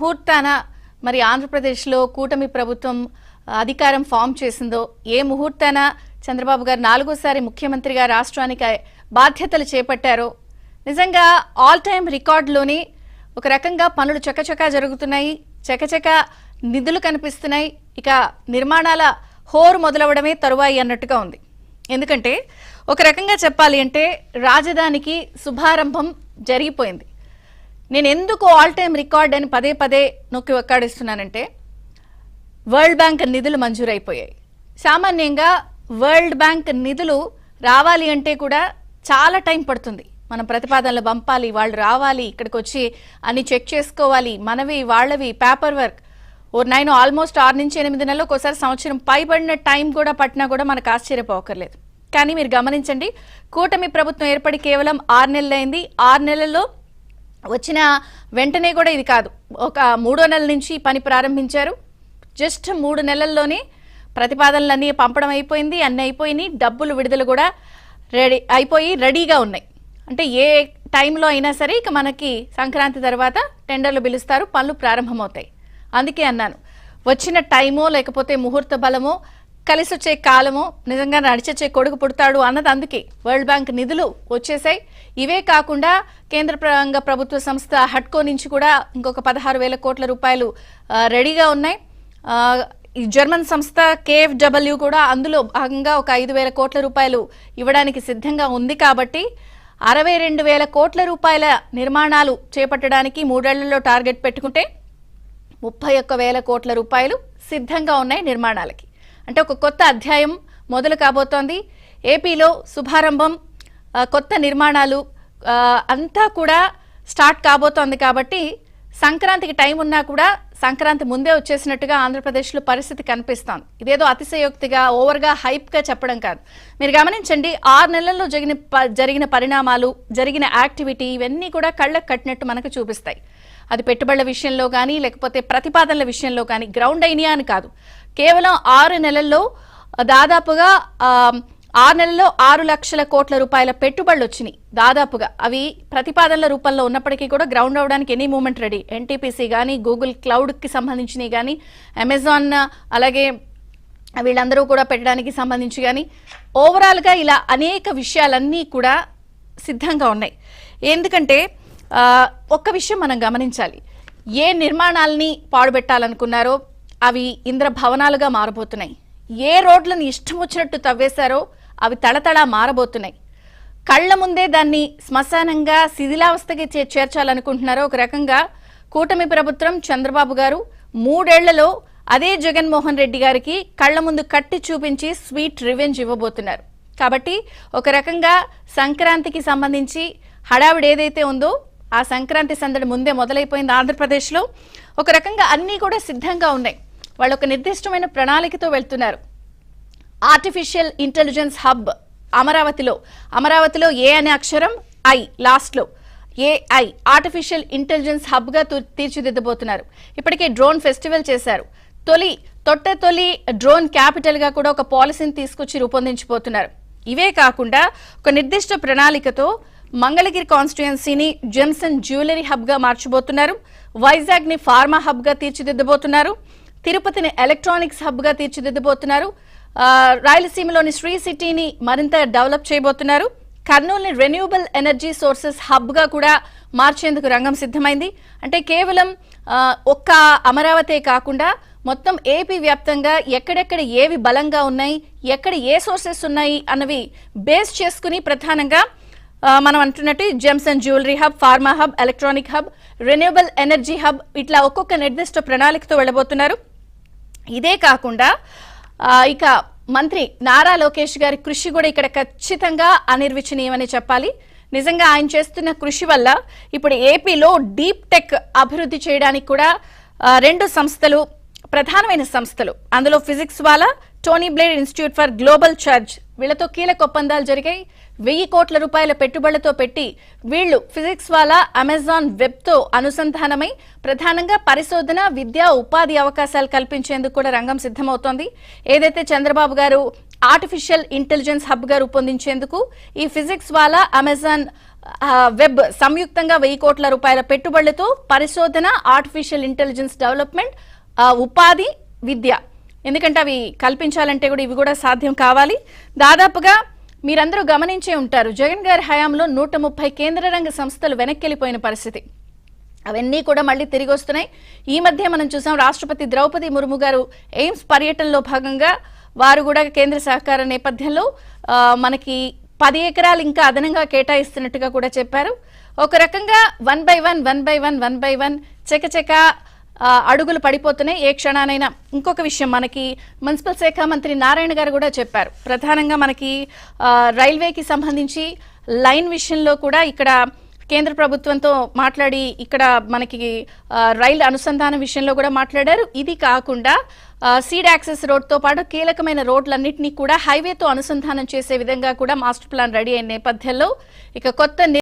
ముహూర్తాన మరి ఆంధ్రప్రదేశ్లో కూటమి ప్రభుత్వం అధికారం ఫామ్ చేసిందో ఏ ముహూర్తాన చంద్రబాబు గారు నాలుగోసారి ముఖ్యమంత్రిగా రాష్ట్రానికి బాధ్యతలు చేపట్టారో నిజంగా ఆల్ టైమ్ రికార్డులోని ఒక రకంగా పనులు చకచకా జరుగుతున్నాయి, చకచక నిధులు కనిపిస్తున్నాయి. ఇక నిర్మాణాల హోరు మొదలవడమే తరువాయి అన్నట్టుగా ఉంది. ఎందుకంటే ఒక రకంగా చెప్పాలి అంటే రాజధానికి శుభారంభం జరిగిపోయింది. నేను ఎందుకు ఆల్ టైమ్ రికార్డ్ అని పదే పదే నొక్కి ఒక్కాడిస్తున్నానంటే వరల్డ్ బ్యాంక్ నిధులు మంజూరైపోయాయి. సామాన్యంగా వరల్డ్ బ్యాంక్ నిధులు రావాలి అంటే కూడా చాలా టైం పడుతుంది. మనం ప్రతిపాదనలు పంపాలి, వాళ్ళు రావాలి, ఇక్కడికి వచ్చి అన్ని చెక్ చేసుకోవాలి, మనవి వాళ్ళవి పేపర్ వర్క్. ఆల్మోస్ట్ 6 నుంచి 8 నెలలు, ఒకసారి సంవత్సరం పైబడిన టైం కూడా పట్టినా కూడా మనకు ఆశ్చర్యపోకర్లేదు. కానీ మీరు గమనించండి, కూటమి ప్రభుత్వం ఏర్పడి కేవలం 6 నెలలు అయింది. 6 నెలల్లో వచ్చిన వెంటనే కూడా ఇది కాదు, ఒక 3వ నెల నుంచి పని ప్రారంభించారు. జస్ట్ 3 నెలల్లోనే ప్రతిపాదనలన్నీ పంపడం అయిపోయింది, అన్నీ అయిపోయినాయి, డబ్బులు విడుదల కూడా రెడీగా ఉన్నాయి. అంటే ఏ టైంలో అయినా సరే ఇక మనకి సంక్రాంతి తర్వాత టెండర్లు పిలుస్తారు, పనులు ప్రారంభమవుతాయి. అందుకే అన్నాను, వచ్చిన టైమో లేకపోతే ముహూర్త బలమో కలిసి వచ్చే కాలమో నిజంగా నడిచొచ్చే కొడుకు పుడతాడు అన్నది. అందుకే వరల్డ్ బ్యాంక్ నిధులు వచ్చేసాయి. ఇవే కాకుండా కేంద్ర ప్రభుత్వ సంస్థ హడ్కో నుంచి కూడా ఇంకొక 16,000 కోట్ల రూపాయలు రెడీగా ఉన్నాయి. ఈ జర్మన్ సంస్థ KfW కూడా అందులో భాగంగా ఒక 5,000 కోట్ల రూపాయలు ఇవ్వడానికి సిద్ధంగా ఉంది. కాబట్టి 62,000 కోట్ల రూపాయల నిర్మాణాలు చేపట్టడానికి 3 ఏళ్లలో టార్గెట్ పెట్టుకుంటే 31,000 కోట్ల రూపాయలు సిద్ధంగా ఉన్నాయి నిర్మాణాలకి. అంటే ఒక కొత్త అధ్యాయం మొదలు కాబోతోంది. ఏపీలో శుభారంభం, కొత్త నిర్మాణాలు అంతా కూడా స్టార్ట్ కాబోతోంది. కాబట్టి సంక్రాంతికి టైం ఉన్నా కూడా సంక్రాంతి ముందే వచ్చేసినట్టుగా ఆంధ్రప్రదేశ్లో పరిస్థితి కనిపిస్తోంది. ఇదేదో అతిశయోక్తిగా ఓవర్గా హైప్గా చెప్పడం కాదు. మీరు గమనించండి, 6 నెలల్లో జరిగిన పరిణామాలు, జరిగిన యాక్టివిటీ ఇవన్నీ కూడా కళ్ళకు కట్టినట్టు మనకు చూపిస్తాయి. అది పెట్టుబడుల విషయంలో కానీ లేకపోతే ప్రతిపాదనల విషయంలో కానీ గ్రౌండ్ అయినా అని కాదు. కేవలం 6 నెలల్లో దాదాపుగా 6 నెలల్లో 6 లక్షల కోట్ల రూపాయల పెట్టుబడులు వచ్చినాయి దాదాపుగా. అవి ప్రతిపాదనల రూపంలో ఉన్నప్పటికీ కూడా గ్రౌండ్ అవడానికి ఎనీ మూమెంట్ రెడీ. ఎన్టీపీసీ కానీ, గూగుల్ క్లౌడ్కి సంబంధించినవి కానీ, అమెజాన్ అలాగే వీళ్ళందరూ కూడా పెట్టడానికి సంబంధించి కానీ ఓవరాల్గా ఇలా అనేక విషయాలన్నీ కూడా సిద్ధంగా ఉన్నాయి. ఎందుకంటే ఒక్క విషయం మనం గమనించాలి, ఏ నిర్మాణాలని పాడుపెట్టాలనుకున్నారో అవి ఇంద్రభవనాలుగా మారబోతున్నాయి. ఏ రోడ్లను ఇష్టం వచ్చినట్టు తవ్వేశారో అవి తళతళ మారబోతున్నాయి. కళ్ల ముందే దాన్ని శ్మశానంగా శిథిలావస్థకి చేర్చాలనుకుంటున్నారో ఒక రకంగా కూటమి ప్రభుత్వం చంద్రబాబు గారు 3 ఏళ్లలో అదే జగన్మోహన్ రెడ్డి గారికి కళ్ల ముందు కట్టి చూపించి స్వీట్ రివెంజ్ ఇవ్వబోతున్నారు. కాబట్టి ఒక రకంగా సంక్రాంతికి సంబంధించి హడావిడి ఏదైతే ఉందో ఆ సంక్రాంతి సందడి ముందే మొదలైపోయింది ఆంధ్రప్రదేశ్లో. ఒక రకంగా అన్నీ కూడా సిద్ధంగా ఉన్నాయి. వాళ్ళు ఒక నిర్దిష్టమైన ప్రణాళికతో వెళ్తున్నారు. ఆర్టిఫిషియల్ ఇంటెలిజెన్స్ హబ్ అమరావతిలో ఏ అనే అక్షరం ఐ లాస్ట్లో AI ఆర్టిఫిషియల్ ఇంటెలిజెన్స్ హబ్గా తీర్చిదిద్దబోతున్నారు. ఇప్పటికే డ్రోన్ ఫెస్టివల్ చేశారు. తొలి డ్రోన్ క్యాపిటల్గా కూడా ఒక పాలసీని తీసుకొచ్చి రూపొందించబోతున్నారు. ఇవే కాకుండా ఒక నిర్దిష్ట ప్రణాళికతో మంగళగిరి కాన్స్టిట్యుయెన్సీని జెమ్స్ అండ్ జ్యువెలరీ హబ్గా మార్చబోతున్నారు. వైజాగ్ని ఫార్మా హబ్గా తీర్చిదిద్దబోతున్నారు. తిరుపతిని ఎలక్ట్రానిక్స్ హబ్గా తీర్చిదిద్దబోతున్నారు. రాయలసీమలోని శ్రీ సిటీని మరింత డెవలప్ చేయబోతున్నారు. కర్నూలుని రెన్యూవబుల్ ఎనర్జీ సోర్సెస్ హబ్గా కూడా మార్చేందుకు రంగం సిద్ధమైంది. అంటే కేవలం ఒక్క అమరావతి కాకుండా మొత్తం ఏపీ వ్యాప్తంగా ఎక్కడెక్కడ ఏవి బలంగా ఉన్నాయి, ఎక్కడ ఏ సోర్సెస్ ఉన్నాయి అన్నవి బేస్ చేసుకుని ప్రధానంగా మనం అంటున్నట్టు gems and jewellery hub, pharma hub, electronic hub, renewable energy hub ఇట్లా ఒక్కొక్క నిర్దిష్ట ప్రణాళికతో వెళ్ళబోతున్నారు. ఇదే కాకుండా ఇక మంత్రి నారా లోకేష్ గారి కృషి కూడా ఇక్కడ ఖచ్చితంగా అనిర్వచనీయమని చెప్పాలి. నిజంగా ఆయన చేస్తున్న కృషి వల్ల ఇప్పుడు ఏపీలో డీప్ టెక్ అభివృద్ధి చేయడానికి కూడా 2 సంస్థలు, ప్రధానమైన సంస్థలు, అందులో Physics Wallah, Tony Blair Institute for Global Change వీళ్లతో కీలక ఒప్పందాలు జరిగాయి. 1000 కోట్ల రూపాయల పెట్టుబడులతో పెట్టి వీళ్లు ఫిజిక్స్ వాలా అమెజాన్ వెబ్తో అనుసంధానమై ప్రధానంగా పరిశోధన, విద్యా, ఉపాధి అవకాశాలు కల్పించేందుకు కూడా రంగం సిద్ధమవుతోంది. ఏదైతే చంద్రబాబు గారు ఆర్టిఫిషియల్ ఇంటెలిజెన్స్ హబ్ గా రూపొందించేందుకు ఈ ఫిజిక్స్ వాలా అమెజాన్ వెబ్ సంయుక్తంగా 1,000 కోట్ల రూపాయల పెట్టుబడులతో పరిశోధన, ఆర్టిఫిషియల్ ఇంటెలిజెన్స్ డెవలప్మెంట్, ఉపాధి, విద్య, ఎందుకంటే అవి కల్పించాలంటే కూడా ఇవి కూడా సాధ్యం కావాలి. దాదాపుగా మీరందరూ గమనించే ఉంటారు, జగన్ గారి హయాంలో 130 కేంద్ర రంగ సంస్థలు వెనక్కెళ్లిపోయిన పరిస్థితి. అవన్నీ కూడా మళ్ళీ తిరిగి వస్తున్నాయి. ఈ మధ్య మనం చూసాం, రాష్ట్రపతి ద్రౌపది ముర్ము గారు ఎయిమ్స్ పర్యటనలో భాగంగా వారు కూడా కేంద్ర సహకార నేపథ్యంలో మనకి 10 ఎకరాలు ఇంకా అదనంగా కేటాయిస్తున్నట్టుగా కూడా చెప్పారు. ఒక రకంగా 1 by 1 చకచక అడుగులు పడిపోతున్నాయి ఏ క్షణానైనా. ఇంకొక విషయం, మనకి మున్సిపల్ శాఖ మంత్రి నారాయణ గారు కూడా చెప్పారు, ప్రధానంగా మనకి రైల్వేకి సంబంధించి లైన్ విషయంలో కూడా ఇక్కడ కేంద్ర ప్రభుత్వంతో మాట్లాడి ఇక్కడ మనకి రైలు అనుసంధానం విషయంలో కూడా మాట్లాడారు. ఇది కాకుండా సీడ్ యాక్సెస్ రోడ్తో పాటు కీలకమైన రోడ్లన్నింటినీ కూడా హైవేతో అనుసంధానం చేసే విధంగా కూడా మాస్టర్ ప్లాన్ రెడీ అయిన నేపథ్యంలో ఇక కొత్త